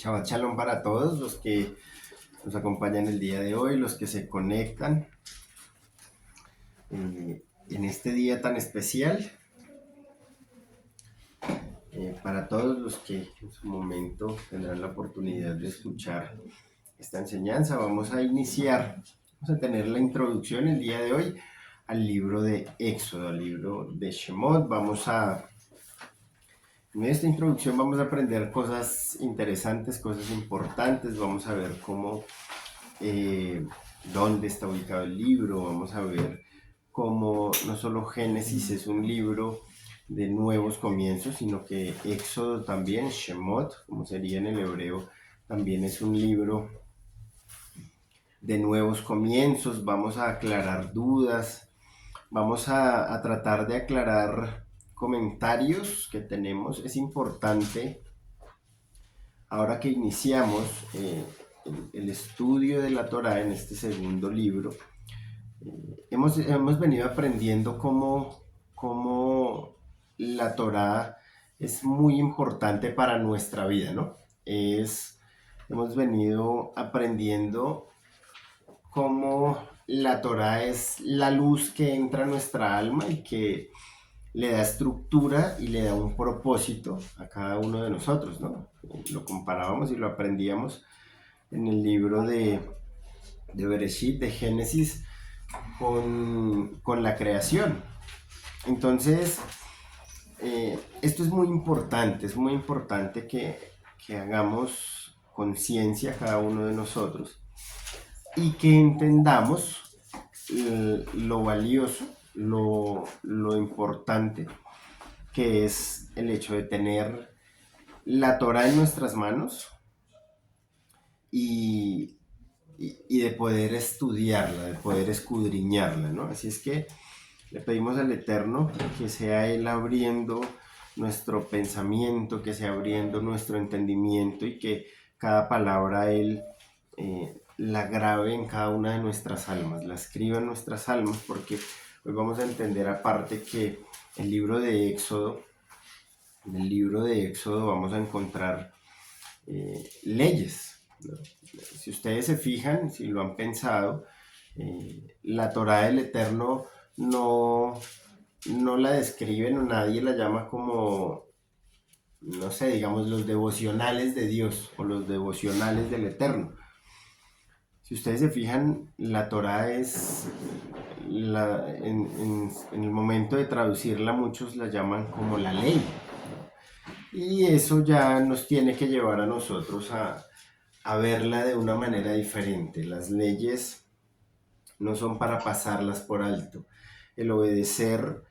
Shabbat Shalom para todos los que nos acompañan el día de hoy, los que se conectan en este día tan especial. Para todos los que en su momento tendrán la oportunidad de escuchar esta enseñanza, vamos a iniciar, vamos a tener la introducción el día de hoy al libro de Éxodo, al libro de Shemot. En esta introducción vamos a aprender cosas interesantes, cosas importantes, vamos a ver dónde está ubicado el libro, vamos a ver cómo no solo Génesis es un libro de nuevos comienzos, sino que Éxodo también, Shemot, como sería en el hebreo, también es un libro de nuevos comienzos. Vamos a aclarar dudas, vamos a tratar de aclarar comentarios que tenemos. Es importante, ahora que iniciamos el estudio de la Torá en este segundo libro, hemos venido aprendiendo cómo la Torá es muy importante para nuestra vida, ¿no? Hemos venido aprendiendo cómo la Torá es la luz que entra a nuestra alma y que le da estructura y le da un propósito a cada uno de nosotros, ¿no? Lo comparábamos y lo aprendíamos en el libro de Bereshit, de Génesis, con la creación. Entonces, esto es muy importante que hagamos conciencia cada uno de nosotros y que entendamos lo valioso, lo importante que es el hecho de tener la Torah en nuestras manos y, y de poder estudiarla, de poder escudriñarla, ¿no? Así es que le pedimos al Eterno que sea Él abriendo nuestro pensamiento, que sea abriendo nuestro entendimiento y que cada palabra Él la grabe en cada una de nuestras almas, la escriba en nuestras almas, porque hoy vamos a entender aparte que el libro de Éxodo, en el libro de Éxodo vamos a encontrar leyes, ¿no? Si ustedes se fijan, si lo han pensado, la Torá del Eterno no la describen o nadie la llama como, no sé, digamos los devocionales de Dios o los devocionales del Eterno. Si ustedes se fijan, la Torá es, en el momento de traducirla, muchos la llaman como la ley. Y eso ya nos tiene que llevar a nosotros a verla de una manera diferente. Las leyes no son para pasarlas por alto. El obedecer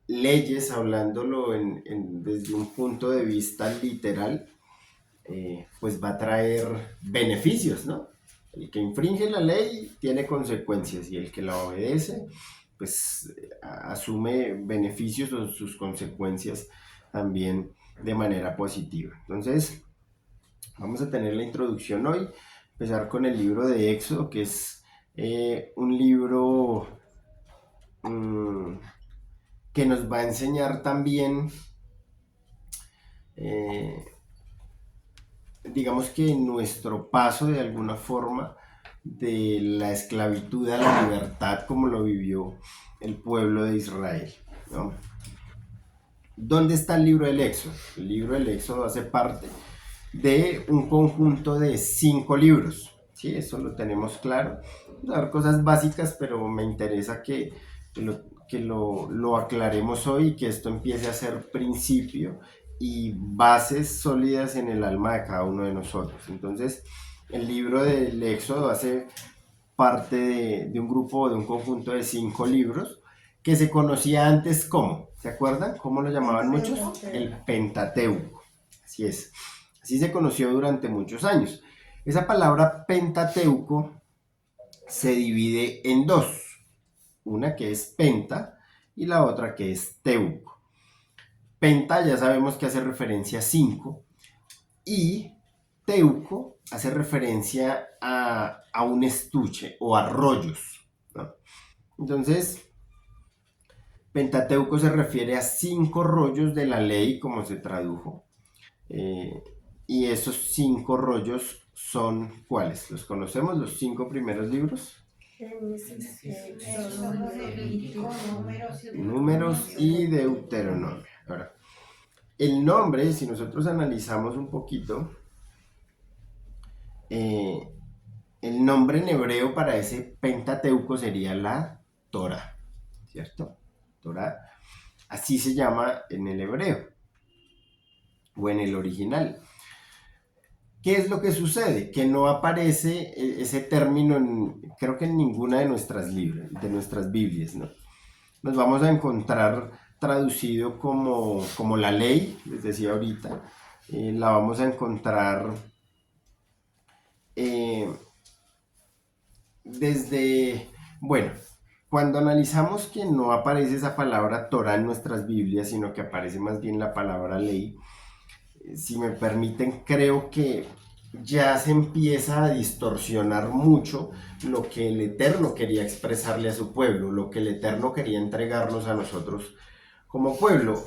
leyes, hablándolo desde un punto de vista literal, pues va a traer beneficios, ¿no? El que infringe la ley tiene consecuencias y el que la obedece, pues asume beneficios o sus consecuencias también de manera positiva. Entonces, vamos a tener la introducción hoy, empezar con el libro de Éxodo, que es un libro que nos va a enseñar también, digamos que nuestro paso de alguna forma de la esclavitud a la libertad como lo vivió el pueblo de Israel, ¿no? ¿Dónde está el libro del Éxodo? El libro del Éxodo hace parte de un conjunto de 5 libros, ¿sí? Eso lo tenemos claro. Vamos a ver cosas básicas, pero me interesa que lo aclaremos hoy y que esto empiece a ser principio y bases sólidas en el alma de cada uno de nosotros. Entonces, el libro del Éxodo hace parte de un grupo, de un conjunto de 5 libros que se conocía antes como, ¿se acuerdan? ¿Cómo lo llamaban muchos? El Pentateuco. Así es. Así se conoció durante muchos años. Esa palabra Pentateuco se divide en dos. Una que es penta y la otra que es teuco. Penta ya sabemos que hace referencia a 5 y teuco hace referencia a un estuche o a rollos, ¿no? Entonces, Pentateuco se refiere a 5 rollos de la ley, como se tradujo. Y esos 5 rollos son ¿cuáles? ¿Los conocemos, los 5 primeros libros? Números y Deuteronomio. Ahora, el nombre, si nosotros analizamos un poquito, eh, el nombre en hebreo para ese Pentateuco sería la Torah, ¿cierto? Torah, así se llama en el hebreo o en el original. ¿Qué es lo que sucede? Que no aparece ese término, creo que en ninguna de nuestras Biblias, ¿no? Nos vamos a encontrar traducido como la ley, les decía ahorita, la vamos a encontrar eh, desde, bueno, cuando analizamos que no aparece esa palabra Torah en nuestras Biblias, sino que aparece más bien la palabra ley, si me permiten, creo que ya se empieza a distorsionar mucho lo que el Eterno quería expresarle a su pueblo, lo que el Eterno quería entregarnos a nosotros como pueblo.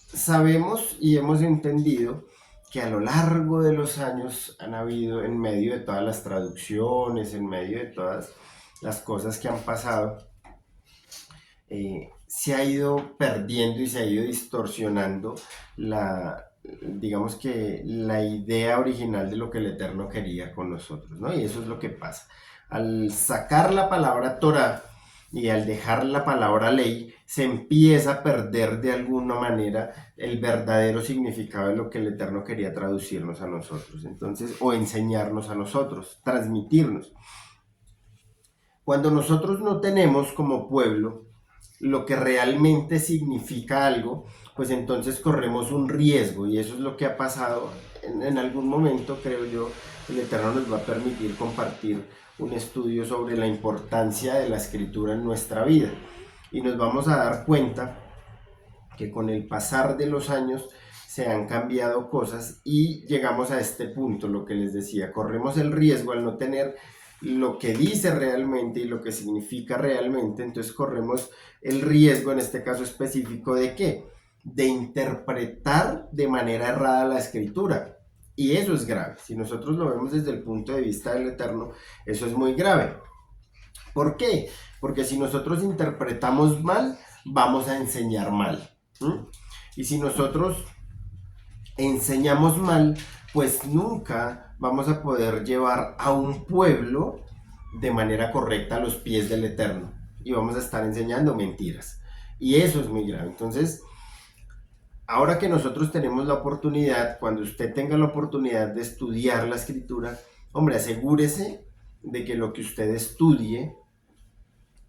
Sabemos y hemos entendido que a lo largo de los años han habido, en medio de todas las traducciones, en medio de todas las cosas que han pasado, se ha ido perdiendo y se ha ido distorsionando digamos que la idea original de lo que el Eterno quería con nosotros, ¿no? Y eso es lo que pasa. Al sacar la palabra Torah y al dejar la palabra ley, se empieza a perder de alguna manera el verdadero significado de lo que el Eterno quería traducirnos a nosotros, entonces, o enseñarnos a nosotros, transmitirnos. Cuando nosotros no tenemos como pueblo lo que realmente significa algo, pues entonces corremos un riesgo y eso es lo que ha pasado en algún momento, creo yo, el Eterno nos va a permitir compartir un estudio sobre la importancia de la escritura en nuestra vida y nos vamos a dar cuenta que con el pasar de los años se han cambiado cosas y llegamos a este punto, lo que les decía, corremos el riesgo al no tener lo que dice realmente y lo que significa realmente, entonces corremos el riesgo en este caso específico de ¿qué? De interpretar de manera errada la escritura. Y eso es grave. Si nosotros lo vemos desde el punto de vista del Eterno, eso es muy grave. ¿Por qué? Porque si nosotros interpretamos mal, vamos a enseñar mal. ¿Mm? Y si nosotros enseñamos mal, pues nunca vamos a poder llevar a un pueblo de manera correcta a los pies del Eterno. Y vamos a estar enseñando mentiras. Y eso es muy grave. Entonces, ahora que nosotros tenemos la oportunidad, cuando usted tenga la oportunidad de estudiar la escritura, hombre, asegúrese de que lo que usted estudie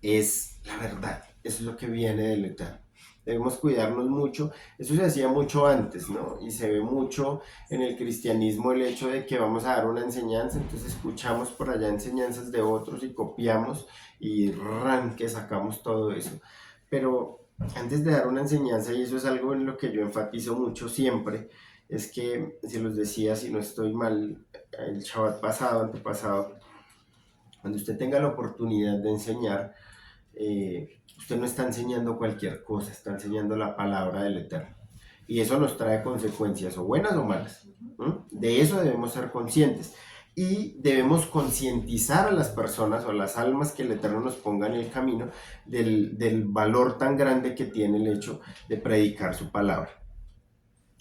es la verdad. Eso es lo que viene del Eterno. Debemos cuidarnos mucho. Eso se hacía mucho antes, ¿no? Y se ve mucho en el cristianismo el hecho de que vamos a dar una enseñanza, entonces escuchamos por allá enseñanzas de otros y copiamos y que sacamos todo eso. Pero antes de dar una enseñanza, y eso es algo en lo que yo enfatizo mucho siempre, es que, si los decía, si no estoy mal, el Shabbat pasado, antepasado, cuando usted tenga la oportunidad de enseñar, usted no está enseñando cualquier cosa, está enseñando la palabra del Eterno. Y eso nos trae consecuencias, o buenas o malas. ¿No? De eso debemos ser conscientes. Y debemos concientizar a las personas o a las almas que el Eterno nos ponga en el camino del valor tan grande que tiene el hecho de predicar su palabra.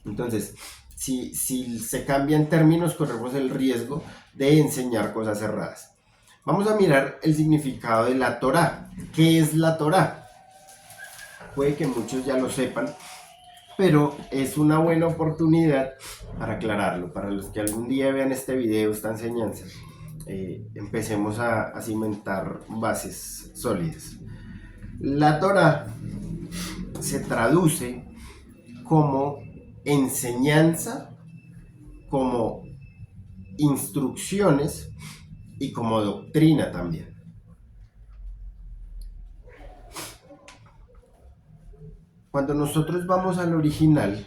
Entonces, si se cambian términos, corremos el riesgo de enseñar cosas erradas. Vamos a mirar el significado de la Torá. ¿Qué es la Torá? Puede que muchos ya lo sepan, pero es una buena oportunidad para aclararlo. Para los que algún día vean este video, esta enseñanza, empecemos a cimentar bases sólidas. La Torá se traduce como enseñanza, como instrucciones y como doctrina también. Cuando nosotros vamos al original,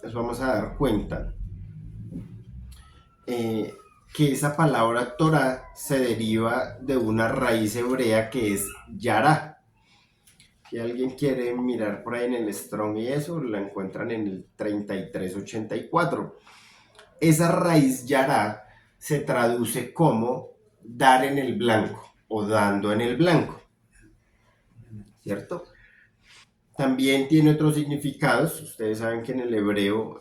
nos vamos a dar cuenta que esa palabra Torah se deriva de una raíz hebrea que es Yará. Si alguien quiere mirar por ahí en el Strong y eso, la encuentran en el 3384. esa raíz yará se traduce como dar en el blanco o dando en el blanco, ¿cierto? También tiene otros significados. Ustedes saben que en el hebreo,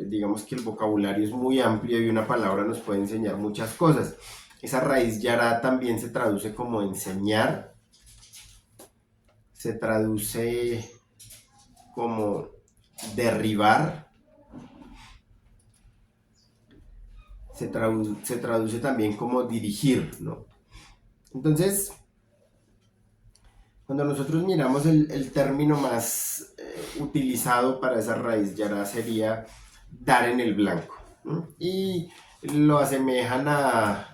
digamos que el vocabulario es muy amplio y una palabra nos puede enseñar muchas cosas. Esa raíz yará también se traduce como enseñar, se traduce como derribar, se traduce también como dirigir, ¿no? Entonces, cuando nosotros miramos el término más utilizado para esa raíz yará sería dar en el blanco, ¿no? Y lo asemejan a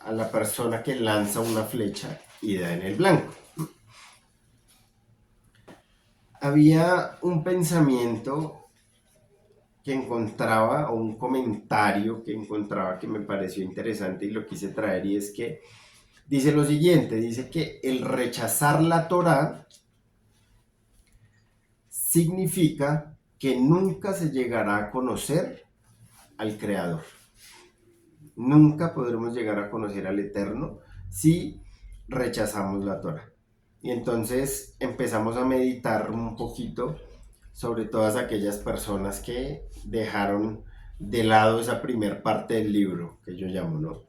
la persona que lanza una flecha y da en el blanco. Había un pensamiento que encontraba, o un comentario que encontraba que me pareció interesante y lo quise traer, y es que dice lo siguiente, dice que el rechazar la Torá significa que nunca se llegará a conocer al Creador. Nunca podremos llegar a conocer al Eterno si rechazamos la Torah. Y entonces empezamos a meditar un poquito sobre todas aquellas personas que dejaron de lado esa primer parte del libro, que yo llamo, ¿no?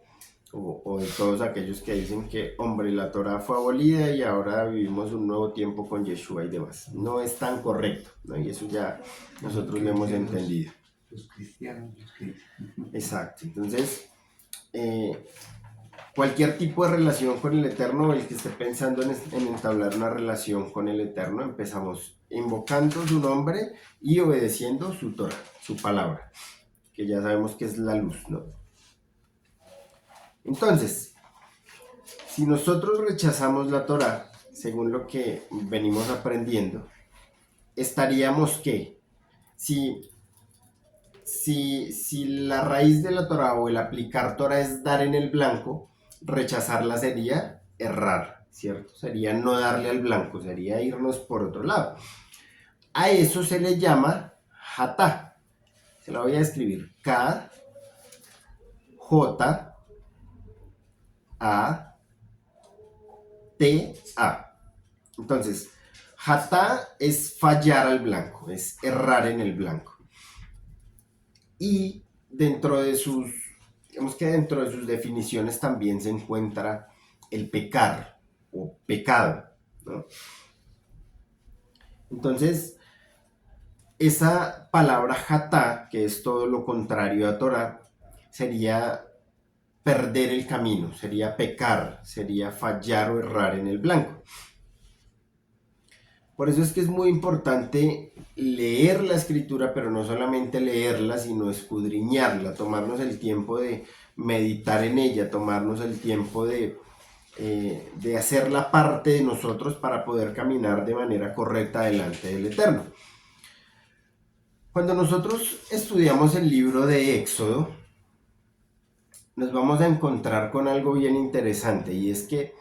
O de todos aquellos que dicen que, hombre, la Torah fue abolida y ahora vivimos un nuevo tiempo con Yeshua y demás. No es tan correcto, ¿no? Y eso ya nosotros lo hemos entendido. Los cristianos. Exacto. Entonces, cualquier tipo de relación con el Eterno, el que esté pensando en entablar una relación con el Eterno, empezamos invocando su nombre y obedeciendo su Torah, su palabra, que ya sabemos que es la luz, ¿no? Entonces, si nosotros rechazamos la Torah, según lo que venimos aprendiendo, estaríamos que, si la raíz de la Torah o el aplicar Torah es dar en el blanco, rechazarla sería errar, ¿cierto? Sería no darle al blanco, sería irnos por otro lado. A eso se le llama hatá. Se la voy a escribir. K, J, A, T, A. Entonces, hatá es fallar al blanco, es errar en el blanco. Y dentro de sus, digamos que dentro de sus definiciones también se encuentra el pecar o pecado, ¿no? Entonces, esa palabra hatá, que es todo lo contrario a Torah, sería perder el camino, sería pecar, sería fallar o errar en el blanco. Por eso es que es muy importante leer la escritura, pero no solamente leerla, sino escudriñarla, tomarnos el tiempo de meditar en ella, tomarnos el tiempo de hacerla parte de nosotros para poder caminar de manera correcta delante del Eterno. Cuando nosotros estudiamos el libro de Éxodo, nos vamos a encontrar con algo bien interesante, y es que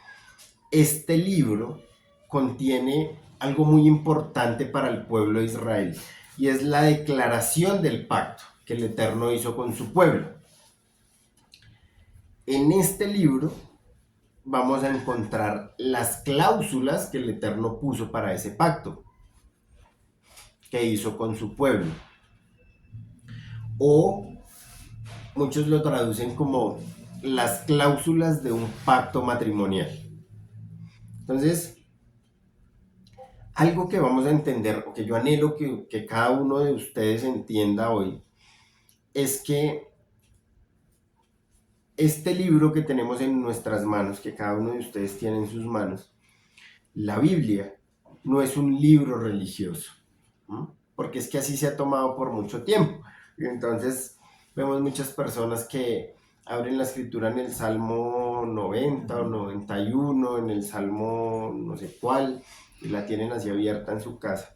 este libro contiene algo muy importante para el pueblo de Israel, y es la declaración del pacto que el Eterno hizo con su pueblo. En este libro vamos a encontrar las cláusulas que el Eterno puso para ese pacto que hizo con su pueblo. O muchos lo traducen como las cláusulas de un pacto matrimonial. Entonces, algo que vamos a entender, o que yo anhelo que cada uno de ustedes entienda hoy, es que este libro que tenemos en nuestras manos, que cada uno de ustedes tiene en sus manos, la Biblia, no es un libro religioso, ¿no? Porque es que así se ha tomado por mucho tiempo. Y entonces vemos muchas personas que abren la escritura en el Salmo 90 o 91, en el Salmo no sé cuál, y la tienen así abierta en su casa.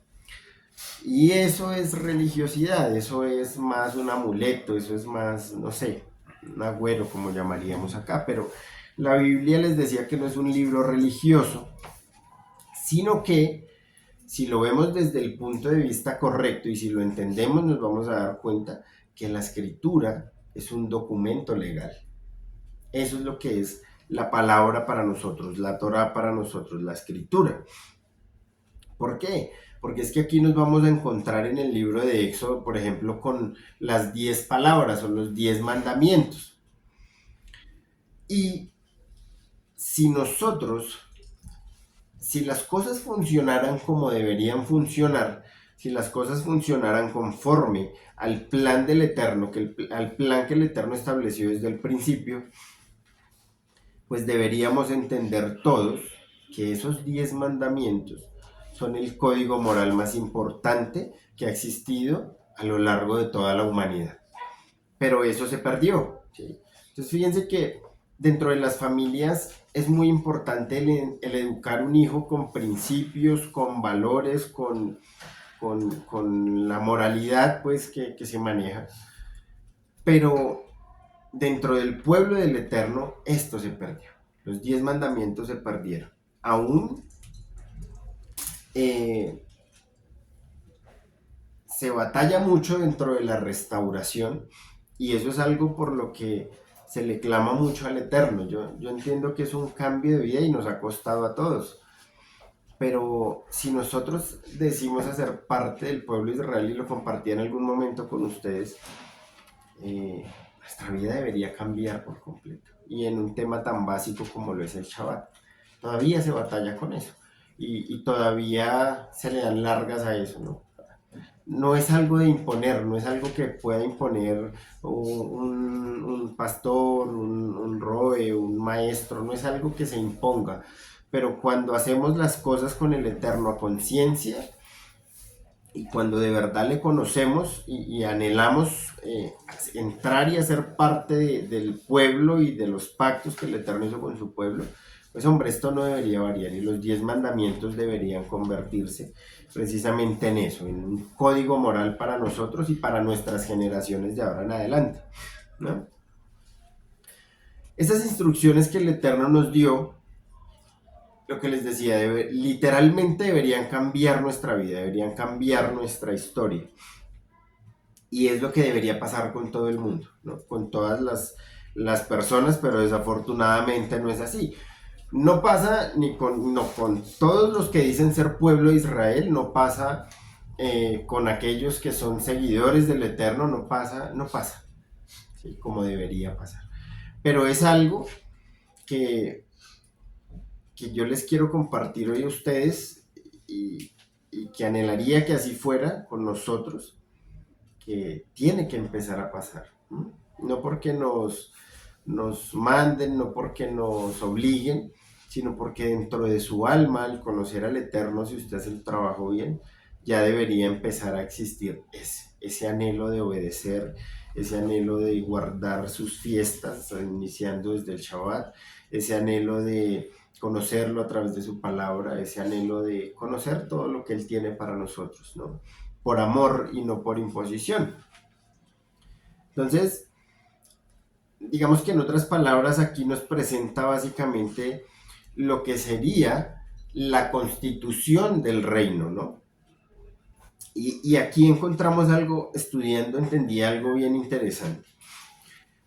Y eso es religiosidad, eso es más un amuleto, eso es más, no sé, un agüero como llamaríamos acá, pero la Biblia les decía que no es un libro religioso, sino que si lo vemos desde el punto de vista correcto y si lo entendemos, nos vamos a dar cuenta que la escritura es un documento legal. Eso es lo que es la palabra para nosotros, la Torá para nosotros, la escritura. ¿Por qué? Porque es que aquí nos vamos a encontrar en el libro de Éxodo, por ejemplo, con las 10 palabras o los 10 mandamientos. Y si nosotros, si las cosas funcionaran como deberían funcionar, si las cosas funcionaran conforme al plan del Eterno, al plan que el Eterno estableció desde el principio, pues deberíamos entender todos que esos 10 mandamientos son el código moral más importante que ha existido a lo largo de toda la humanidad. Pero eso se perdió, ¿sí? Entonces fíjense que dentro de las familias es muy importante el educar un hijo con principios, con valores, con la moralidad pues que se maneja. Pero dentro del pueblo del Eterno esto se perdió. Los 10 mandamientos se perdieron. Aún se batalla mucho dentro de la restauración y eso es algo por lo que se le clama mucho al Eterno. Yo entiendo que es un cambio de vida y nos ha costado a todos. Pero si nosotros decimos hacer parte del pueblo de Israel y lo compartí en algún momento con ustedes, nuestra vida debería cambiar por completo. Y en un tema tan básico como lo es el Shabbat. Todavía se batalla con eso. Y todavía se le dan largas a eso, ¿no? No es algo de imponer, no es algo que pueda imponer un pastor, un roe, un maestro, no es algo que se imponga. Pero cuando hacemos las cosas con el Eterno a conciencia, y cuando de verdad le conocemos y anhelamos entrar y hacer parte del pueblo y de los pactos que el Eterno hizo con su pueblo, pues hombre, esto no debería variar y los 10 mandamientos deberían convertirse precisamente en eso, en un código moral para nosotros y para nuestras generaciones de ahora en adelante, ¿no? Esas instrucciones que el Eterno nos dio, lo que les decía, literalmente deberían cambiar nuestra vida, deberían cambiar nuestra historia. Y es lo que debería pasar con todo el mundo, ¿no? Con todas las personas, pero desafortunadamente no es así. No pasa ni con todos los que dicen ser pueblo de Israel, no pasa con aquellos que son seguidores del Eterno, no pasa, ¿sí? Como debería pasar. Pero es algo que yo les quiero compartir hoy a ustedes y que anhelaría que así fuera con nosotros, que tiene que empezar a pasar. ¿No? No porque nos manden, no porque nos obliguen, sino porque dentro de su alma, al conocer al Eterno, si usted hace el trabajo bien, ya debería empezar a existir ese anhelo de obedecer, ese anhelo de guardar sus fiestas, iniciando desde el Shabbat, ese anhelo de conocerlo a través de su palabra, ese anhelo de conocer todo lo que Él tiene para nosotros, ¿no? Por amor y no por imposición. Entonces, digamos que en otras palabras aquí nos presenta básicamente lo que sería la constitución del reino, ¿no? Y aquí encontramos algo, estudiando, entendí algo bien interesante.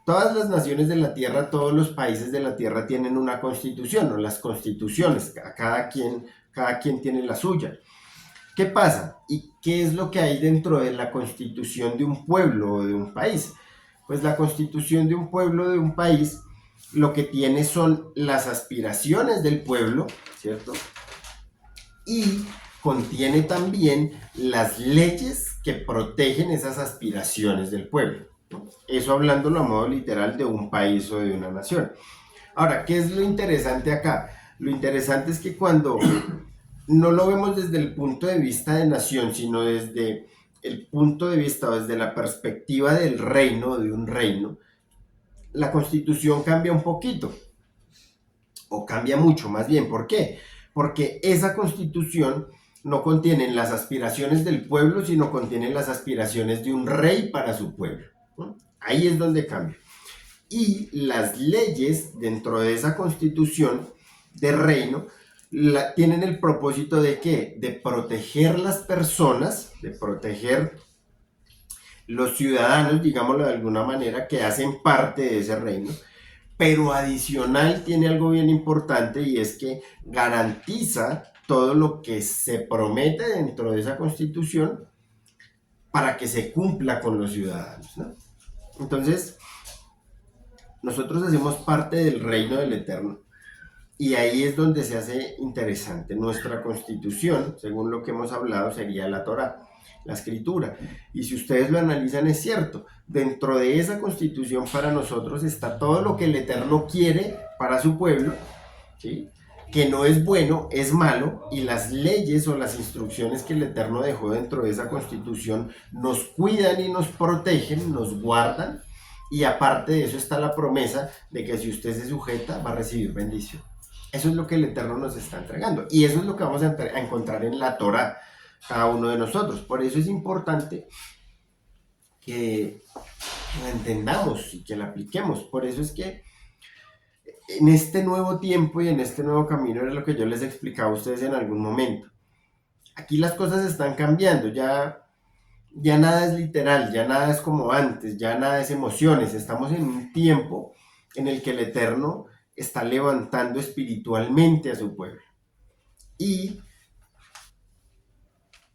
Todas las naciones de la tierra, todos los países de la tierra tienen una constitución, o las constituciones, cada quien tiene la suya. ¿Qué pasa? ¿Y qué es lo que hay dentro de la constitución de un pueblo o de un país? Pues la constitución de un pueblo o de un país lo que tiene son las aspiraciones del pueblo, ¿cierto? Y contiene también las leyes que protegen esas aspiraciones del pueblo, ¿no? Eso hablándolo a modo literal de un país o de una nación. Ahora, ¿qué es lo interesante acá? Lo interesante es que cuando no lo vemos desde el punto de vista de nación, sino desde el punto de vista o desde la perspectiva del reino, de un reino, la constitución cambia un poquito, o cambia mucho más bien. ¿Por qué? Porque esa constitución no contiene las aspiraciones del pueblo, sino contiene las aspiraciones de un rey para su pueblo, ¿no? Ahí es donde cambia. Y las leyes dentro de esa constitución de reino tienen el propósito de ¿qué? De proteger las personas, de proteger los ciudadanos, digámoslo de alguna manera, que hacen parte de ese reino, pero adicional tiene algo bien importante y es que garantiza todo lo que se promete dentro de esa constitución para que se cumpla con los ciudadanos, ¿no? Entonces, nosotros hacemos parte del reino del Eterno y ahí es donde se hace interesante. Nuestra constitución, según lo que hemos hablado, sería la Torá, la escritura. Y si ustedes lo analizan, es cierto. Dentro de esa constitución para nosotros está todo lo que el Eterno quiere para su pueblo, ¿sí? Que no es bueno, es malo, y las leyes o las instrucciones que el Eterno dejó dentro de esa constitución nos cuidan y nos protegen, nos guardan, y aparte de eso está la promesa de que si usted se sujeta va a recibir bendición. Eso es lo que el Eterno nos está entregando, y eso es lo que vamos a encontrar en la Torah, cada uno de nosotros. Por eso es importante que la entendamos y que la apliquemos. Por eso es que en este nuevo tiempo y en este nuevo camino era lo que yo les explicaba a ustedes en algún momento. Aquí las cosas están cambiando, ya nada es literal, ya nada es como antes, ya nada es emociones. Estamos en un tiempo en el que el Eterno está levantando espiritualmente a su pueblo. Y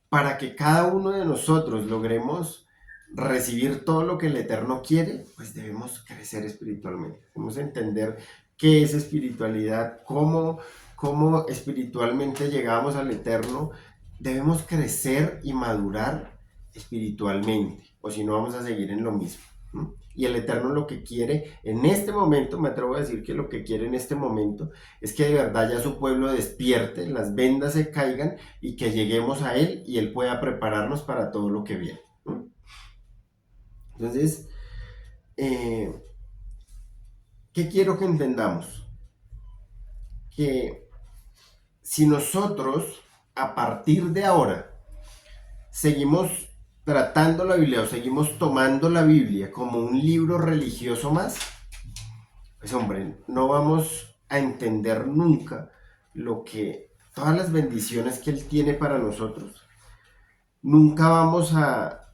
para que cada uno de nosotros logremos recibir todo lo que el Eterno quiere, pues debemos crecer espiritualmente. Debemos entender qué es espiritualidad, cómo espiritualmente llegamos al Eterno. Debemos crecer y madurar espiritualmente, o si no vamos a seguir en lo mismo. Y el Eterno lo que quiere en este momento, me atrevo a decir que lo que quiere en este momento es que de verdad ya su pueblo despierte, las vendas se caigan y que lleguemos a Él y Él pueda prepararnos para todo lo que viene. Entonces, ¿qué quiero que entendamos? Que si nosotros a partir de ahora seguimos tratando la Biblia o seguimos tomando la Biblia como un libro religioso más, pues hombre, no vamos a entender nunca todas las bendiciones que Él tiene para nosotros. Nunca vamos a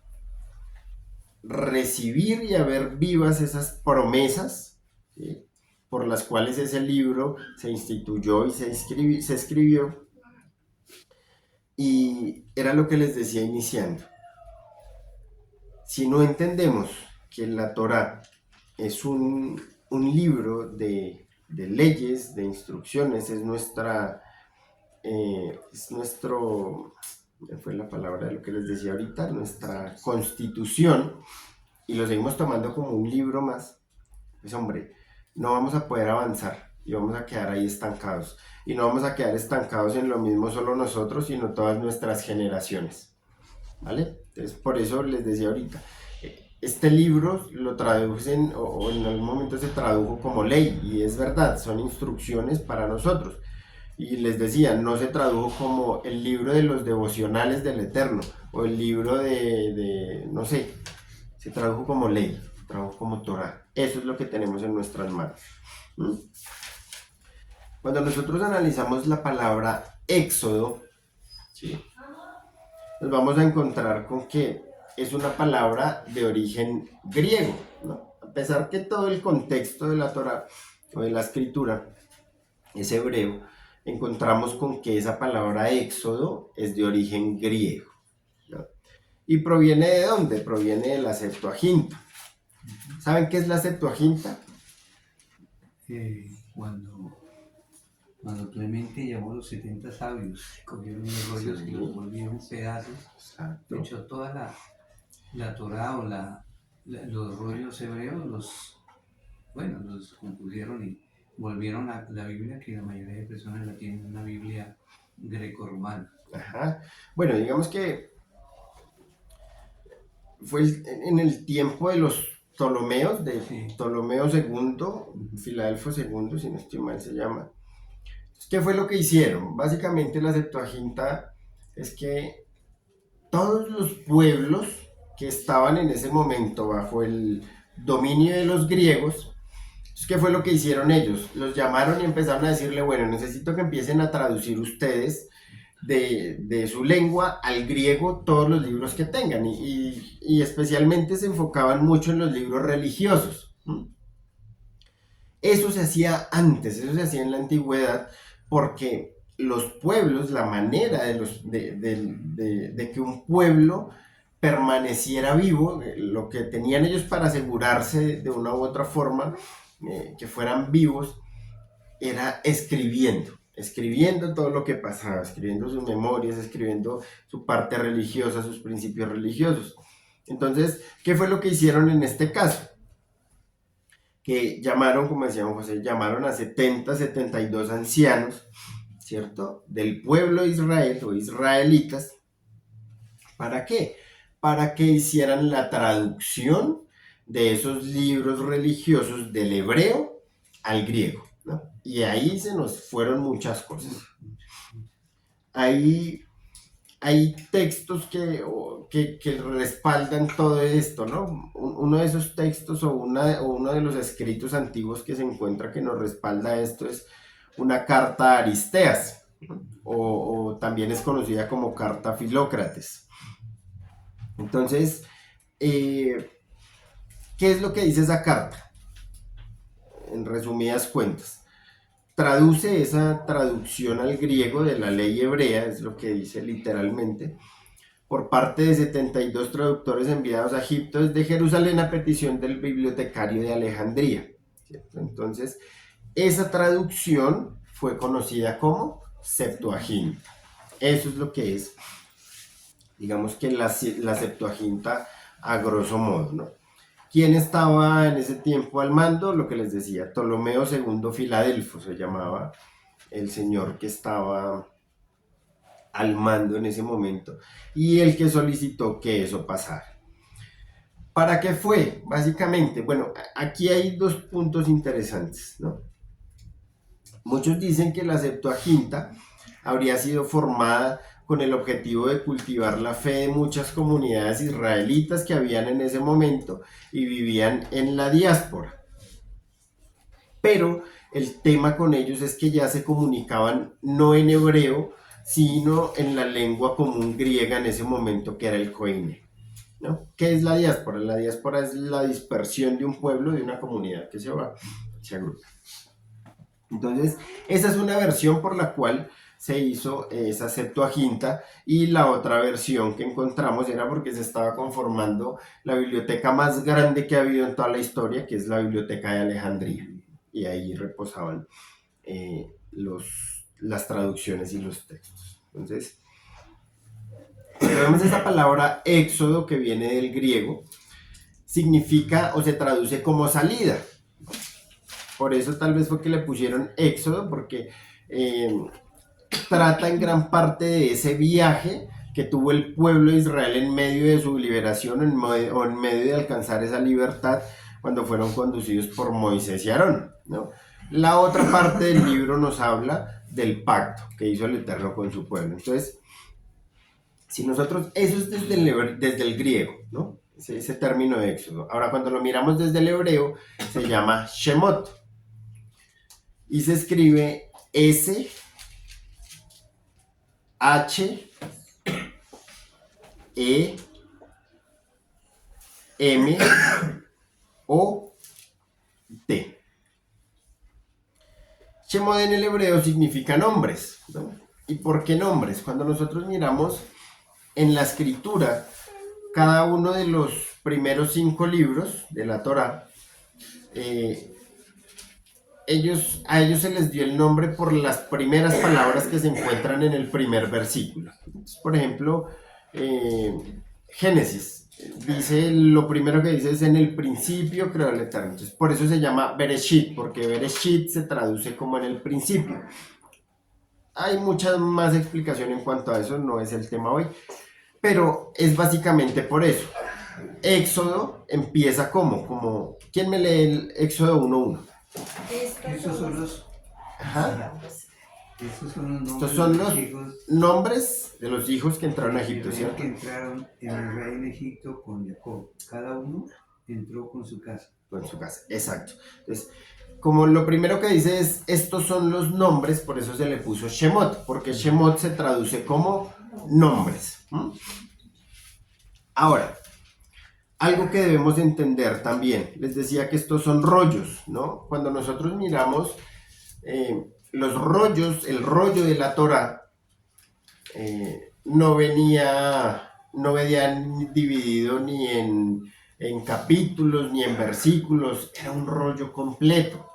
recibir y a ver vivas esas promesas, ¿sí?, por las cuales ese libro se instituyó y se escribió. Y era lo que les decía iniciando. Si no entendemos que la Torá es un libro de leyes, de instrucciones, es nuestro, fue la palabra de lo que les decía ahorita, nuestra constitución, y lo seguimos tomando como un libro más, pues hombre, no vamos a poder avanzar y vamos a quedar ahí estancados. Y no vamos a quedar estancados en lo mismo solo nosotros, sino todas nuestras generaciones. ¿Vale? Entonces, por eso les decía ahorita, este libro lo traducen, o en algún momento se tradujo como ley, y es verdad, son instrucciones para nosotros. Y les decía, no se tradujo como el libro de los devocionales del Eterno, o el libro no sé, se tradujo como ley, se tradujo como Torah. Eso es lo que tenemos en nuestras manos. Cuando nosotros analizamos la palabra Éxodo, ¿sí?, nos vamos a encontrar con que es una palabra de origen griego, ¿no? A pesar que todo el contexto de la Torá o de la escritura es hebreo, encontramos con que esa palabra Éxodo es de origen griego, ¿no? ¿Y proviene de dónde? Proviene de la Septuaginta. ¿Saben qué es la Septuaginta? Cuando Clemente llamó a los 70 sabios, cogieron los rollos, sí, y los volvieron pedazos. Exacto. De hecho, toda la Torá o los rollos hebreos los compusieron y volvieron a la Biblia, que la mayoría de personas la tienen, una Biblia greco-romana. Ajá. Bueno, digamos que fue en el tiempo de los Ptolomeos, de sí, Ptolomeo II, Filadelfo II, si no estoy mal se llama. ¿Qué fue lo que hicieron? Básicamente la Septuaginta es que todos los pueblos que estaban en ese momento bajo el dominio de los griegos, ¿qué fue lo que hicieron ellos? Los llamaron y empezaron a decirle, bueno, necesito que empiecen a traducir ustedes de su lengua al griego todos los libros que tengan y especialmente se enfocaban mucho en los libros religiosos. Eso se hacía antes, eso se hacía en la antigüedad porque los pueblos, la manera de que un pueblo permaneciera vivo, lo que tenían ellos para asegurarse de una u otra forma que fueran vivos, era escribiendo todo lo que pasaba, escribiendo sus memorias, escribiendo su parte religiosa, sus principios religiosos. Entonces, ¿qué fue lo que hicieron en este caso? Que llamaron, como decía José, llamaron a 72 ancianos, ¿cierto? Del pueblo de Israel o israelitas. ¿Para qué? Para que hicieran la traducción de esos libros religiosos del hebreo al griego, ¿no? Y ahí se nos fueron muchas cosas. Hay textos que respaldan todo esto, ¿no? Uno de esos textos o uno de los escritos antiguos que se encuentra que nos respalda esto es una carta a Aristeas, ¿no? O también es conocida como carta a Filócrates. Entonces, ¿qué es lo que dice esa carta? En resumidas cuentas, traduce esa traducción al griego de la ley hebrea, es lo que dice literalmente, por parte de 72 traductores enviados a Egipto desde Jerusalén a petición del bibliotecario de Alejandría, ¿cierto? Entonces, esa traducción fue conocida como Septuaginta. Eso es lo que es, digamos que la Septuaginta a grosso modo, ¿no? ¿Quién estaba en ese tiempo al mando? Lo que les decía, Ptolomeo II Filadelfo se llamaba el señor que estaba al mando en ese momento y el que solicitó que eso pasara. ¿Para qué fue? Básicamente, bueno, aquí hay dos puntos interesantes, ¿no? Muchos dicen que la Septuaginta habría sido formada con el objetivo de cultivar la fe de muchas comunidades israelitas que habían en ese momento y vivían en la diáspora. Pero el tema con ellos es que ya se comunicaban no en hebreo, sino en la lengua común griega en ese momento, que era el koine, ¿no? ¿Qué es la diáspora? La diáspora es la dispersión de un pueblo, de una comunidad que se agrupa. Entonces, esa es una versión por la cual se hizo esa Septuaginta y la otra versión que encontramos era porque se estaba conformando la biblioteca más grande que ha habido en toda la historia, que es la Biblioteca de Alejandría. Y ahí reposaban las traducciones y los textos. Entonces, vemos esa palabra éxodo que viene del griego, significa o se traduce como salida. Por eso tal vez fue que le pusieron éxodo, porque trata en gran parte de ese viaje que tuvo el pueblo de Israel en medio de su liberación o en medio de alcanzar esa libertad cuando fueron conducidos por Moisés y Aarón, ¿no? La otra parte del libro nos habla del pacto que hizo el Eterno con su pueblo. Entonces, si nosotros, eso es desde el griego, ¿no? Ese término de éxodo. Ahora, cuando lo miramos desde el hebreo, se llama Shemot. Y se escribe S, H, E, M, O, T. Shemot en el hebreo significa nombres, ¿no? ¿Y por qué nombres? Cuando nosotros miramos en la escritura, cada uno de los primeros 5 libros de la Torá, a ellos se les dio el nombre por las primeras palabras que se encuentran en el primer versículo. Entonces, por ejemplo, Génesis, dice, lo primero que dice es en el principio creó el Eterno. Entonces, por eso se llama Bereshit, porque Bereshit se traduce como en el principio. Hay mucha más explicación en cuanto a eso, no es el tema hoy, pero es básicamente por eso. Éxodo empieza como ¿quién me lee el Éxodo 1:1? Estos son los, Ajá. estos son los nombres de los hijos que entraron a Egipto, ¿cierto? Que entraron en Egipto con Jacob. Cada uno entró con su casa. Con su casa, exacto. Entonces, como lo primero que dice es, estos son los nombres, por eso se le puso Shemot, porque Shemot se traduce como nombres. Ahora, algo que debemos entender también, les decía que estos son rollos, ¿no? Cuando nosotros miramos los rollos, el rollo de la Torá, no venía dividido ni en capítulos ni en versículos, era un rollo completo.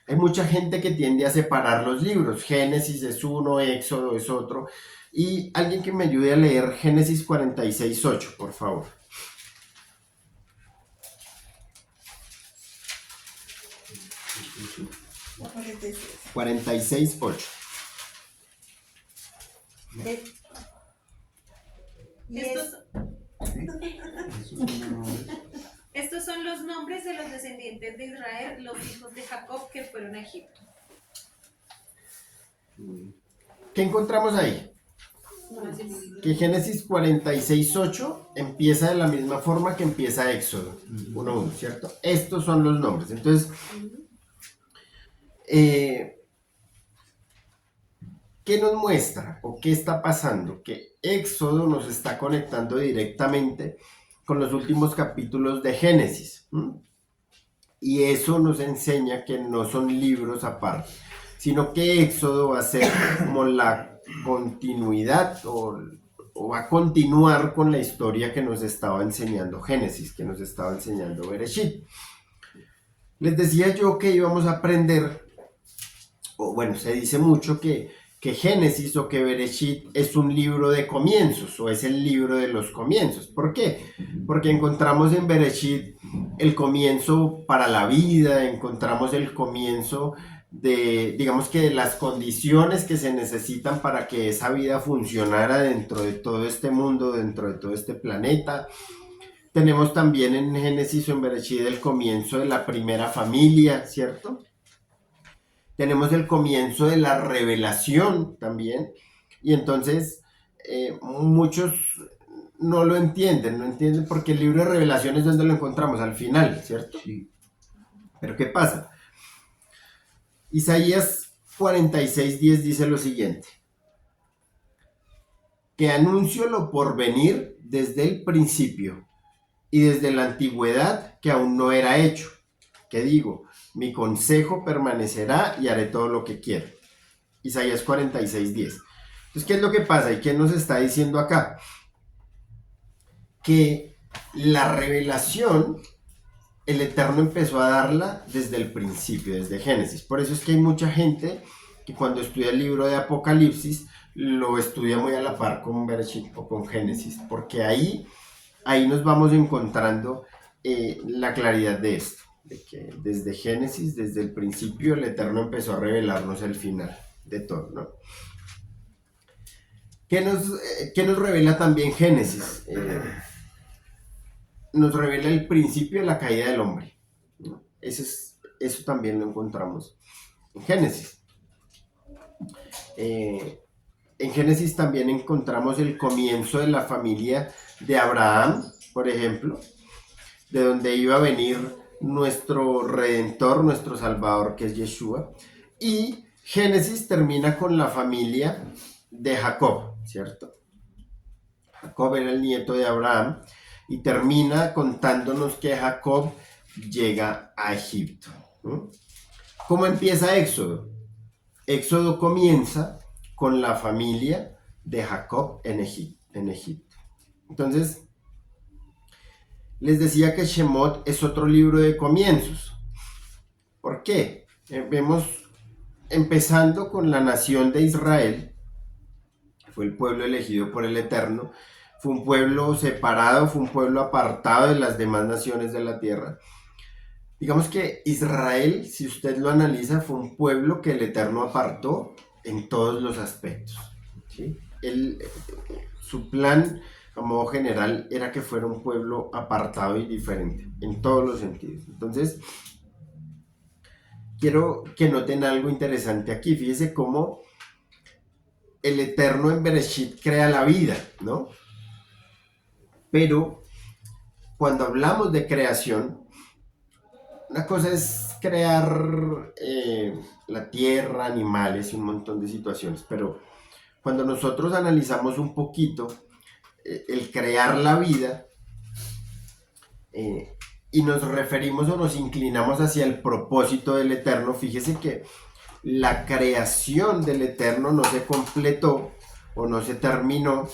Hay mucha gente que tiende a separar los libros, Génesis es uno, Éxodo es otro, y alguien que me ayude a leer Génesis 46:8, por favor. 46:8. Estos son los nombres de los descendientes de Israel, los hijos de Jacob que fueron a Egipto. ¿Qué encontramos ahí? Que Génesis 46:8 empieza de la misma forma que empieza Éxodo 1:1, ¿cierto? Estos son los nombres. Entonces, ¿qué nos muestra o qué está pasando? Que Éxodo nos está conectando directamente con los últimos capítulos de Génesis. Y eso nos enseña que no son libros aparte, sino que Éxodo va a ser como la continuidad o va a continuar con la historia que nos estaba enseñando Génesis, que nos estaba enseñando Bereshit. Les decía yo que íbamos a aprender, o bueno, se dice mucho que Génesis o que Bereshit es un libro de comienzos o es el libro de los comienzos. ¿Por qué? Porque encontramos en Bereshit el comienzo para la vida, encontramos el comienzo de, digamos que de las condiciones que se necesitan para que esa vida funcionara dentro de todo este mundo, dentro de todo este planeta. Tenemos también en Génesis o en Bereshit el comienzo de la primera familia, ¿cierto? Tenemos el comienzo de la revelación también, y entonces muchos no entienden porque el libro de revelación es donde lo encontramos, al final, ¿cierto? Sí. Pero ¿qué pasa? Isaías 46:10 dice lo siguiente: que anuncio lo por venir desde el principio y desde la antigüedad que aún no era hecho. ¿Qué digo? Mi consejo permanecerá y haré todo lo que quiero. Isaías 46:10. Entonces, ¿qué es lo que pasa? ¿Y qué nos está diciendo acá? Que la revelación, el Eterno empezó a darla desde el principio, desde Génesis. Por eso es que hay mucha gente que cuando estudia el libro de Apocalipsis, lo estudia muy a la par con Bereshit o con Génesis, porque ahí nos vamos encontrando la claridad de esto. De que desde Génesis, desde el principio, el Eterno empezó a revelarnos el final de todo, ¿no? ¿Qué nos revela también Génesis? Nos revela el principio de la caída del hombre, ¿no? Eso también lo encontramos en Génesis. En Génesis también encontramos el comienzo de la familia de Abraham, por ejemplo, de donde iba a venir nuestro Redentor, nuestro Salvador, que es Yeshua. Y Génesis termina con la familia de Jacob, ¿cierto? Jacob era el nieto de Abraham y termina contándonos que Jacob llega a Egipto, ¿no? ¿Cómo empieza Éxodo? Éxodo comienza con la familia de Jacob en Egipto. Entonces, les decía que Shemot es otro libro de comienzos. ¿Por qué? Vemos empezando con la nación de Israel, fue el pueblo elegido por el Eterno, fue un pueblo separado, fue un pueblo apartado de las demás naciones de la tierra. Digamos que Israel, si usted lo analiza, fue un pueblo que el Eterno apartó en todos los aspectos, ¿sí? Su plan, a modo general, era que fuera un pueblo apartado y diferente, en todos los sentidos. Entonces, quiero que noten algo interesante aquí. Fíjese cómo el Eterno en Bereshit crea la vida, ¿no? Pero cuando hablamos de creación, una cosa es crear la tierra, animales y un montón de situaciones, pero cuando nosotros analizamos un poquito el crear la vida y nos referimos o nos inclinamos hacia el propósito del Eterno, fíjese que la creación del Eterno no se completó o no se terminó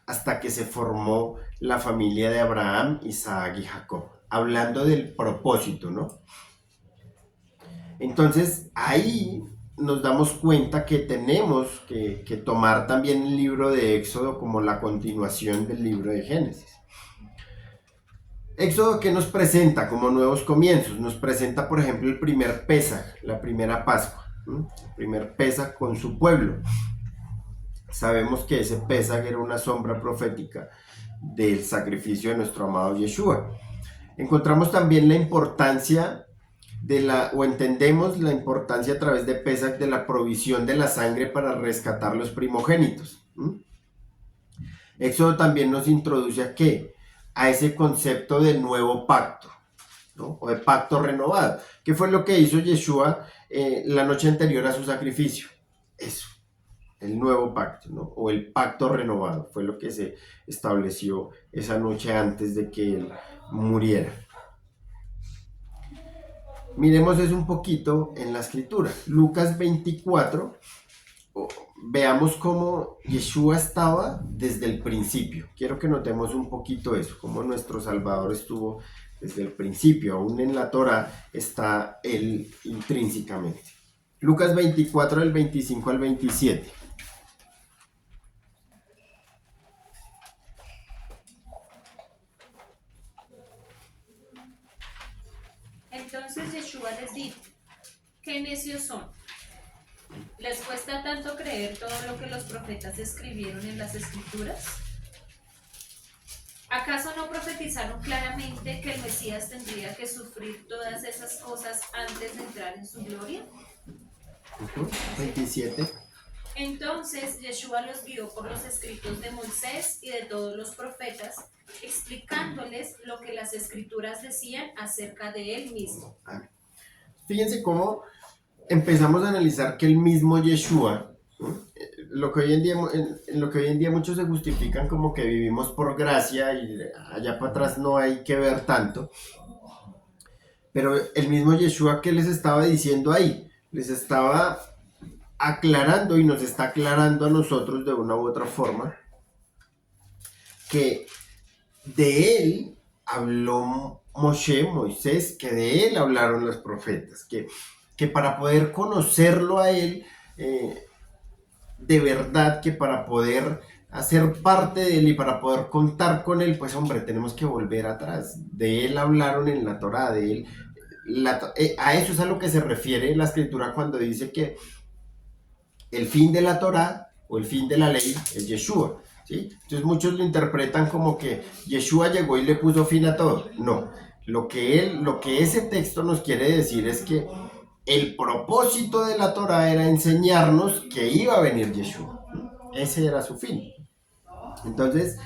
hasta que se formó la familia de Abraham, Isaac y Jacob, hablando del propósito, ¿no? Entonces ahí nos damos cuenta que tenemos que tomar también el libro de Éxodo como la continuación del libro de Génesis. Éxodo, ¿qué nos presenta como nuevos comienzos? Nos presenta, por ejemplo, el primer Pesaj, la primera Pascua, ¿no? El primer Pesaj con su pueblo. Sabemos que ese Pesaj era una sombra profética del sacrificio de nuestro amado Yeshua. Encontramos también la importancia entendemos la importancia a través de Pesaj de la provisión de la sangre para rescatar los primogénitos. Éxodo también nos introduce a ¿qué? A ese concepto de nuevo pacto, ¿no? O de pacto renovado. ¿Qué fue lo que hizo Yeshua la noche anterior a su sacrificio? Eso, el nuevo pacto, ¿no? O el pacto renovado, fue lo que se estableció esa noche antes de que él muriera. Miremos eso un poquito en la escritura. Lucas 24, veamos cómo Yeshua estaba desde el principio. Quiero que notemos un poquito eso, cómo nuestro Salvador estuvo desde el principio. Aún en la Torá está él intrínsecamente. Lucas 24, del 25 al 27. Entonces Yeshua les dijo: ¿qué necios son? ¿Les cuesta tanto creer todo lo que los profetas escribieron en las escrituras? ¿Acaso no profetizaron claramente que el Mesías tendría que sufrir todas esas cosas antes de entrar en su gloria? 27. Entonces Yeshua los guió por los escritos de Moisés y de todos los profetas, explicándoles lo que las escrituras decían acerca de él mismo. Fíjense cómo empezamos a analizar que el mismo Yeshua, ¿no? lo que hoy en día muchos se justifican como que vivimos por gracia y allá para atrás no hay que ver tanto, pero el mismo Yeshua, ¿qué les estaba diciendo ahí? Les estaba aclarando y nos está aclarando a nosotros de una u otra forma que de él habló Moisés, que de él hablaron los profetas, que para poder conocerlo a él, de verdad, que para poder hacer parte de él y para poder contar con él, pues hombre, tenemos que volver atrás. De él hablaron en la Torá, de él, a eso es a lo que se refiere la escritura cuando dice que el fin de la Torá o el fin de la ley es Yeshua, ¿sí? Entonces muchos lo interpretan como que Yeshua llegó y le puso fin a todo. No, lo que ese texto nos quiere decir es que el propósito de la Torá era enseñarnos que iba a venir Yeshua. Ese era su fin. Entonces,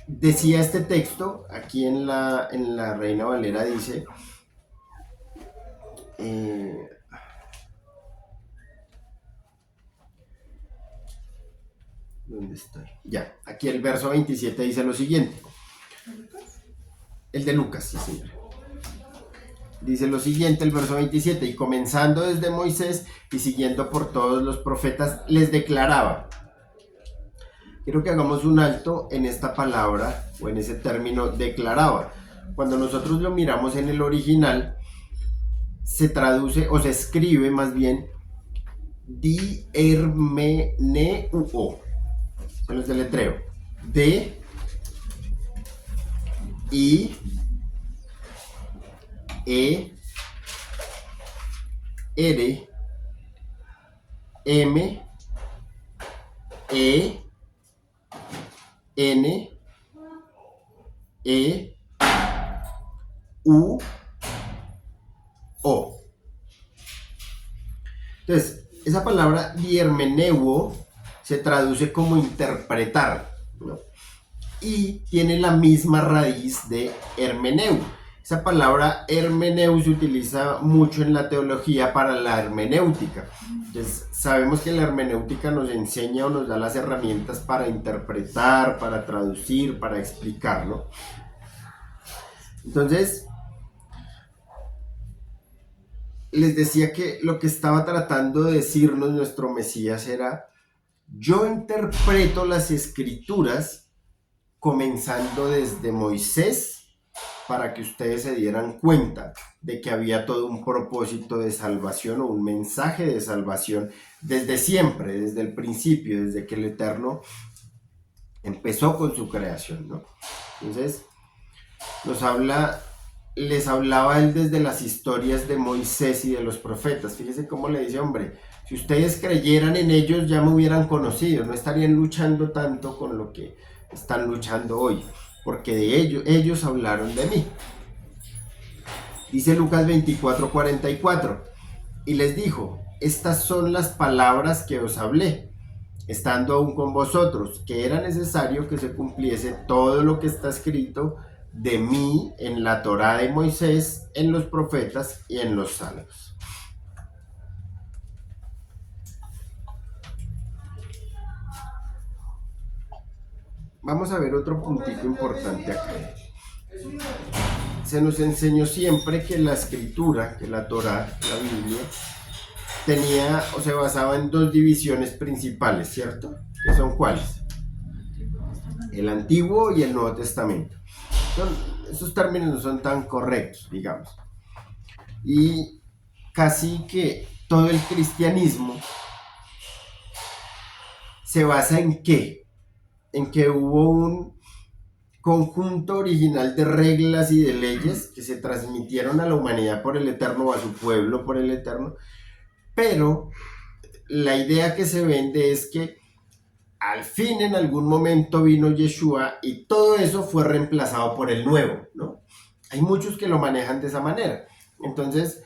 decía este texto, aquí en la Reina Valera dice, ¿dónde estoy? Ya, aquí el verso 27 dice lo siguiente. El de Lucas, sí, señor. Dice lo siguiente, el verso 27, y comenzando desde Moisés y siguiendo por todos los profetas, les declaraba. Quiero que hagamos un alto en esta palabra o en ese término declaraba. Cuando nosotros lo miramos en el original, se traduce o se escribe más bien di-er-me-ne-u-o. Se los deletreo. D I E R M E N E U O. Entonces, esa palabra diermeneuo se traduce como interpretar, ¿no? Y tiene la misma raíz de hermeneu. Esa palabra hermeneu se utiliza mucho en la teología para la hermenéutica. Entonces, sabemos que la hermenéutica nos enseña o nos da las herramientas para interpretar, para traducir, para explicar, ¿no? Entonces, les decía que lo que estaba tratando de decirnos nuestro Mesías era: yo interpreto las escrituras comenzando desde Moisés, para que ustedes se dieran cuenta de que había todo un propósito de salvación o un mensaje de salvación desde siempre, desde el principio, desde que el Eterno empezó con su creación, ¿no? Entonces, les hablaba él desde las historias de Moisés y de los profetas. Fíjense cómo le dice: hombre, si ustedes creyeran en ellos ya me hubieran conocido, no estarían luchando tanto con lo que están luchando hoy, porque de ellos hablaron de mí. Dice Lucas 24:44, y les dijo: estas son las palabras que os hablé, estando aún con vosotros, que era necesario que se cumpliese todo lo que está escrito de mí en la Torá de Moisés, en los profetas y en los salmos. Vamos a ver otro puntito importante acá. Se nos enseñó siempre que la escritura, que la Torá, la Biblia, tenía o se basaba en dos divisiones principales, ¿cierto? ¿Que son cuáles? El Antiguo y el Nuevo Testamento. Esos términos no son tan correctos, digamos. Y casi que todo el cristianismo se basa en ¿qué? En que hubo un conjunto original de reglas y de leyes que se transmitieron a la humanidad por el Eterno, a su pueblo por el Eterno, pero la idea que se vende es que al fin en algún momento vino Yeshua y todo eso fue reemplazado por el nuevo, ¿no? Hay muchos que lo manejan de esa manera. Entonces,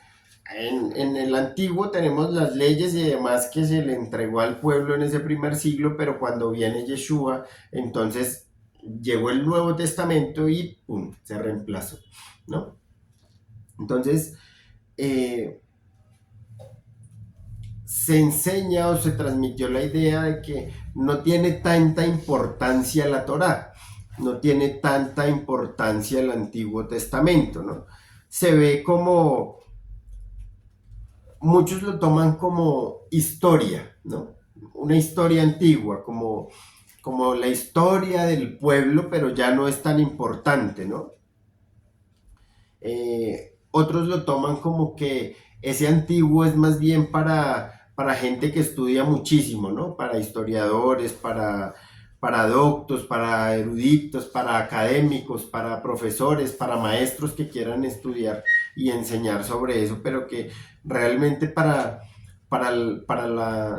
en el antiguo tenemos las leyes y demás que se le entregó al pueblo en ese primer siglo, pero cuando viene Yeshua, entonces llegó el Nuevo Testamento y ¡pum!, se reemplazó, ¿no? Entonces, se enseña o se transmitió la idea de que no tiene tanta importancia la Torá, no tiene tanta importancia el Antiguo Testamento, ¿no? Se ve como, muchos lo toman como historia, ¿no? Una historia antigua, como la historia del pueblo, pero ya no es tan importante, ¿no? Otros lo toman como que ese antiguo es más bien para gente que estudia muchísimo, ¿no? Para historiadores, para doctos, para eruditos, para académicos, para profesores, para maestros que quieran estudiar y enseñar sobre eso, pero que realmente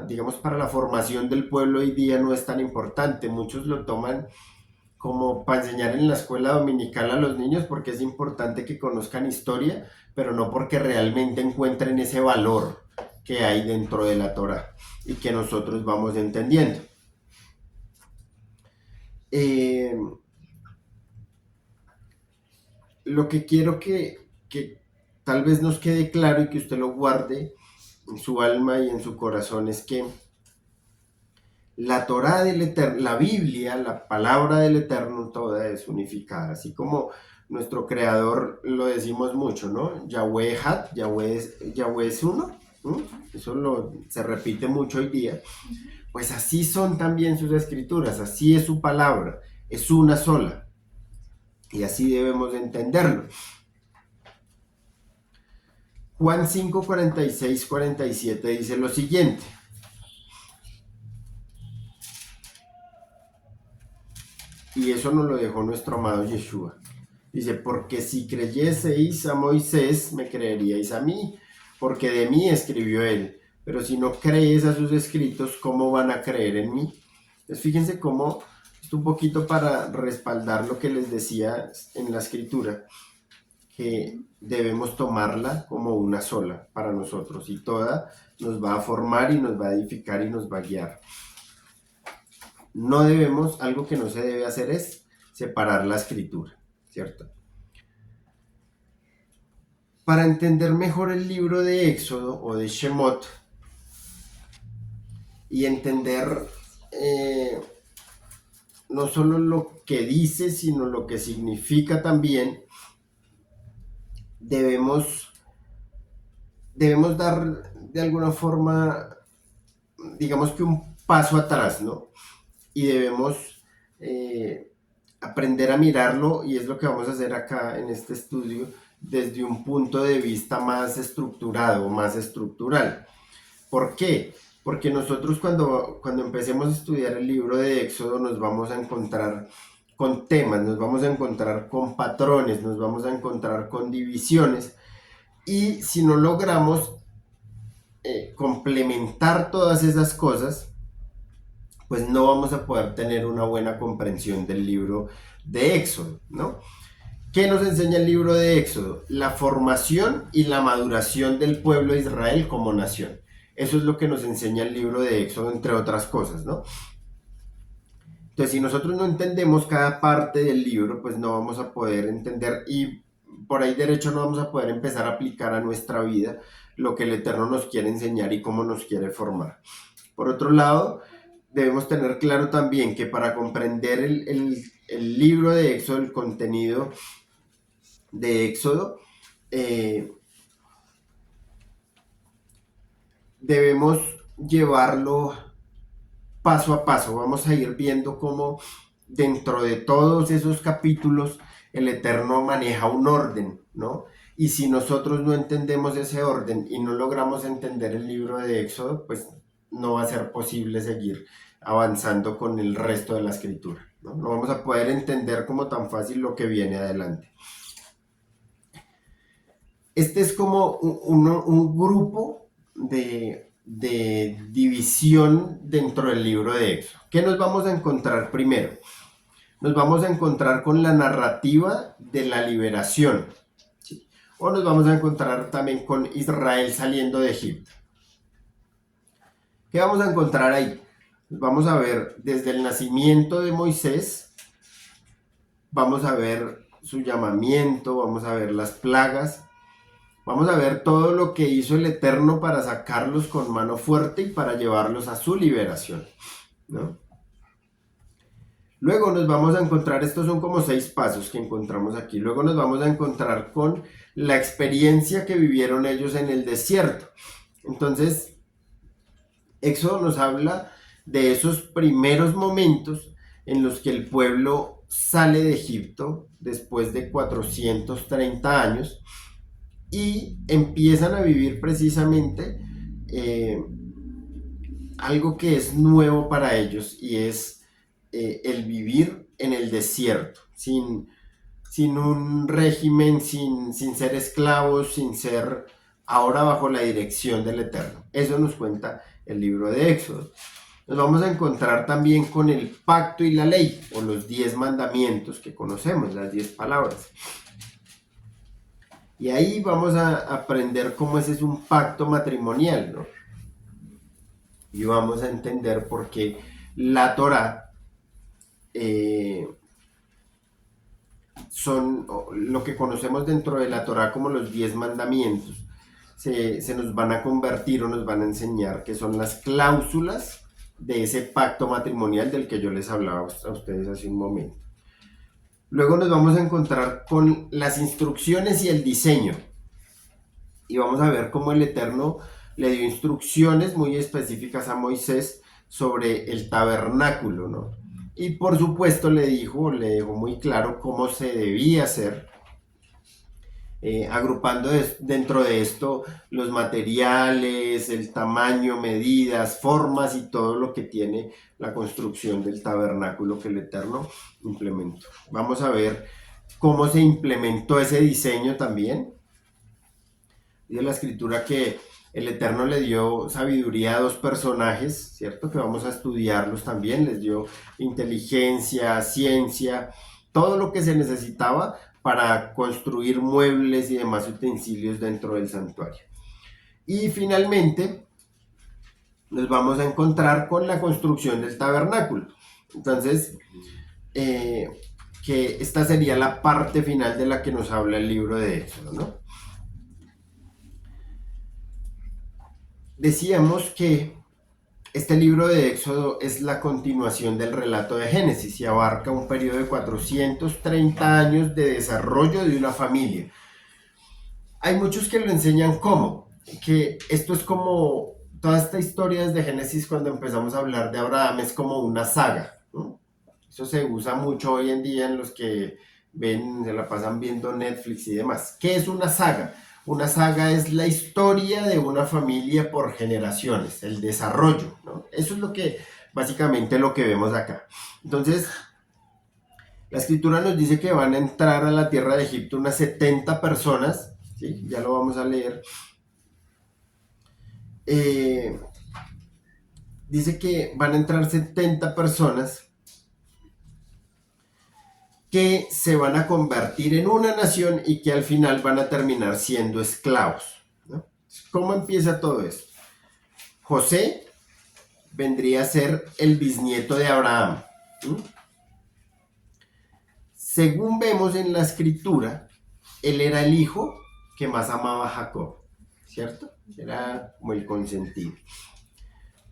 digamos, para la formación del pueblo hoy día no es tan importante. Muchos lo toman como para enseñar en la escuela dominical a los niños porque es importante que conozcan historia, pero no porque realmente encuentren ese valor que hay dentro de la Torá y que nosotros vamos entendiendo. Lo que quiero que tal vez nos quede claro y que usted lo guarde en su alma y en su corazón es que la Torá del Eterno, la Biblia, la palabra del Eterno, toda es unificada, así como nuestro Creador lo decimos mucho, ¿no? Yahweh Had, Yahweh es uno, ¿no? Eso se repite mucho hoy día. Pues así son también sus escrituras, así es su palabra, es una sola. Y así debemos entenderlo. Juan 5, 46, 47 dice lo siguiente. Y eso nos lo dejó nuestro amado Yeshua. Dice: porque si creyeseis a Moisés, me creeríais a mí, porque de mí escribió él. Pero si no creéis a sus escritos, ¿cómo van a creer en mí? Entonces fíjense cómo, esto un poquito para respaldar lo que les decía en la escritura, que debemos tomarla como una sola para nosotros, y toda nos va a formar y nos va a edificar y nos va a guiar. No debemos, algo que no se debe hacer es separar la escritura, ¿cierto? para entender mejor el libro de Éxodo o de Shemot y entender no solo lo que dice, sino lo que significa también, debemos dar de alguna forma, digamos que un paso atrás, ¿no? Y debemos aprender a mirarlo, y es lo que vamos a hacer acá en este estudio, desde un punto de vista más estructurado, más estructural. ¿Por qué? Porque nosotros cuando empecemos a estudiar el libro de Éxodo nos vamos a encontrar con temas, nos vamos a encontrar con patrones, nos vamos a encontrar con divisiones, y si no logramos complementar todas esas cosas, pues no vamos a poder tener una buena comprensión del libro de Éxodo, ¿no? ¿Qué nos enseña el libro de Éxodo? La formación y la maduración del pueblo de Israel como nación. Eso es lo que nos enseña el libro de Éxodo, entre otras cosas, ¿no? Entonces, si nosotros no entendemos cada parte del libro, pues no vamos a poder entender, y por ahí derecho no vamos a poder empezar a aplicar a nuestra vida lo que el Eterno nos quiere enseñar y cómo nos quiere formar. Por otro lado, debemos tener claro también que para comprender el libro de Éxodo, el contenido de Éxodo, debemos llevarlo paso a paso. Vamos a ir viendo cómo dentro de todos esos capítulos el Eterno maneja un orden, ¿no? Y si nosotros no entendemos ese orden y no logramos entender el libro de Éxodo, pues no va a ser posible seguir avanzando con el resto de la escritura, ¿no? No vamos a poder entender como tan fácil lo que viene adelante. Este es como un grupo de división dentro del libro de Éxodo. ¿Qué nos vamos a encontrar primero? Nos vamos a encontrar con la narrativa de la liberación, ¿sí? O nos vamos a encontrar también con Israel saliendo de Egipto. ¿Qué vamos a encontrar ahí? Vamos a ver desde el nacimiento de Moisés, vamos a ver su llamamiento, vamos a ver las plagas, vamos a ver todo lo que hizo el Eterno para sacarlos con mano fuerte y para llevarlos a su liberación, ¿no? Luego nos vamos a encontrar, estos son como 6 pasos que encontramos aquí, luego nos vamos a encontrar con la experiencia que vivieron ellos en el desierto. Entonces, Éxodo nos habla de esos primeros momentos en los que el pueblo sale de Egipto después de 430 años y empiezan a vivir precisamente algo que es nuevo para ellos, y es el vivir en el desierto, sin un régimen, sin ser esclavos, sin ser ahora bajo la dirección del Eterno. Eso nos cuenta el libro de Éxodo. Nos vamos a encontrar también con el pacto y la ley, o los 10 mandamientos que conocemos, las 10 palabras. Y ahí vamos a aprender cómo ese es un pacto matrimonial, ¿no? Y vamos a entender por qué la Torá son lo que conocemos dentro de la Torá como los 10 mandamientos. Se nos van a convertir o nos van a enseñar que son las cláusulas de ese pacto matrimonial del que yo les hablaba a ustedes hace un momento. Luego nos vamos a encontrar con las instrucciones y el diseño. Y vamos a ver cómo el Eterno le dio instrucciones muy específicas a Moisés sobre el tabernáculo, ¿no? Y por supuesto le dejó muy claro cómo se debía hacer, agrupando dentro de esto los materiales, el tamaño, medidas, formas y todo lo que tiene la construcción del tabernáculo que el Eterno implementó. Vamos a ver cómo se implementó ese diseño también. Dice la escritura que el Eterno le dio sabiduría a 2 personajes, ¿cierto? Que vamos a estudiarlos también. Les dio inteligencia, ciencia, todo lo que se necesitaba para construir muebles y demás utensilios dentro del santuario. Y finalmente nos vamos a encontrar con la construcción del tabernáculo. Entonces, que esta sería la parte final de la que nos habla el libro de Éxodo, ¿no? decíamos que este libro de Éxodo es la continuación del relato de Génesis y abarca un periodo de 430 años de desarrollo de una familia. Hay muchos que lo enseñan como, que esto es como, toda esta historia desde Génesis cuando empezamos a hablar de Abraham es como una saga, ¿no? Eso se usa mucho hoy en día en los que ven, se la pasan viendo Netflix y demás. ¿Qué es una saga? Una saga es la historia de una familia por generaciones, el desarrollo, ¿no? Eso es lo que, básicamente lo que vemos acá. Entonces, la escritura nos dice que van a entrar a la tierra de Egipto unas 70 personas, ¿sí? Ya lo vamos a leer. Dice que van a entrar 70 personas que se van a convertir en una nación y que al final van a terminar siendo esclavos, ¿no? ¿Cómo empieza todo esto? José vendría a ser el bisnieto de Abraham, ¿sí? Según vemos en la escritura, él era el hijo que más amaba a Jacob, ¿cierto? Era como el consentido.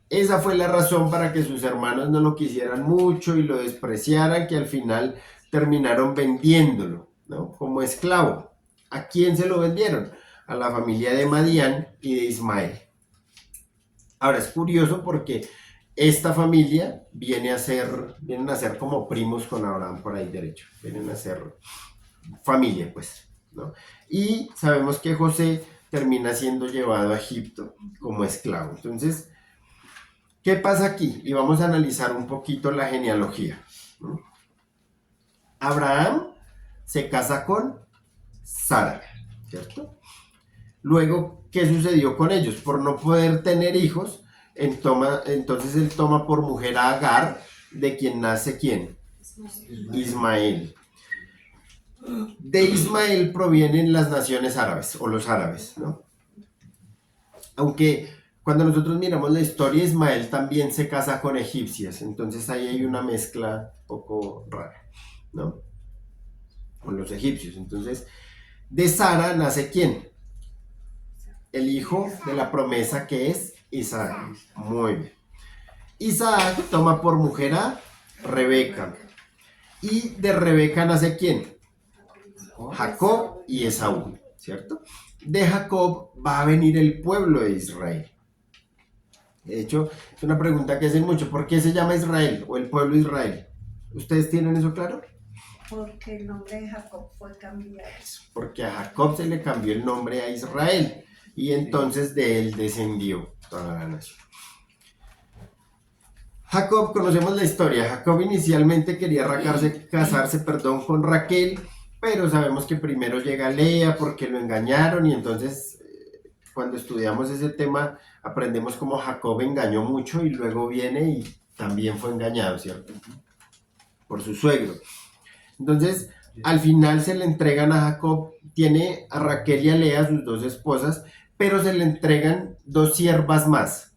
Esa fue la razón para que sus hermanos no lo quisieran mucho y lo despreciaran, que al final terminaron vendiéndolo, ¿no? Como esclavo. ¿A quién se lo vendieron? A la familia de Madián y de Ismael. Ahora es curioso porque esta familia vienen a ser como primos con Abraham por ahí derecho. Vienen a ser familia, pues, ¿no? Y sabemos que José termina siendo llevado a Egipto como esclavo. Entonces, ¿qué pasa aquí? Y vamos a analizar un poquito la genealogía, ¿no? Abraham se casa con Sara, ¿cierto? Luego, ¿qué sucedió con ellos? Por no poder tener hijos, entonces él toma por mujer a Agar, de quien nace ¿quién? Ismael. De Ismael provienen las naciones árabes, o los árabes, ¿no? Aunque cuando nosotros miramos la historia, Ismael también se casa con egipcias, entonces ahí hay una mezcla un poco rara, ¿no? Con los egipcios. Entonces, de Sara nace ¿quién? El hijo de la promesa que es Isaac. Muy bien. Isaac toma por mujer a Rebeca. Y de Rebeca nace ¿quién? Jacob y Esaú, ¿cierto? De Jacob va a venir el pueblo de Israel. De hecho, es una pregunta que hacen mucho. ¿Por qué se llama Israel o el pueblo de Israel? ¿Ustedes tienen eso claro? Porque el nombre de Jacob fue cambiado. Porque a Jacob se le cambió el nombre a Israel y entonces de él descendió toda la nación. Jacob, conocemos la historia. Jacob inicialmente quería casarse con Raquel, pero sabemos que primero llega Lea porque lo engañaron y entonces cuando estudiamos ese tema aprendemos cómo Jacob engañó mucho y luego viene y también fue engañado, ¿cierto? Por su suegro. Entonces, al final se le entregan a Jacob, tiene a Raquel y a Lea, sus dos esposas, pero se le entregan dos siervas más.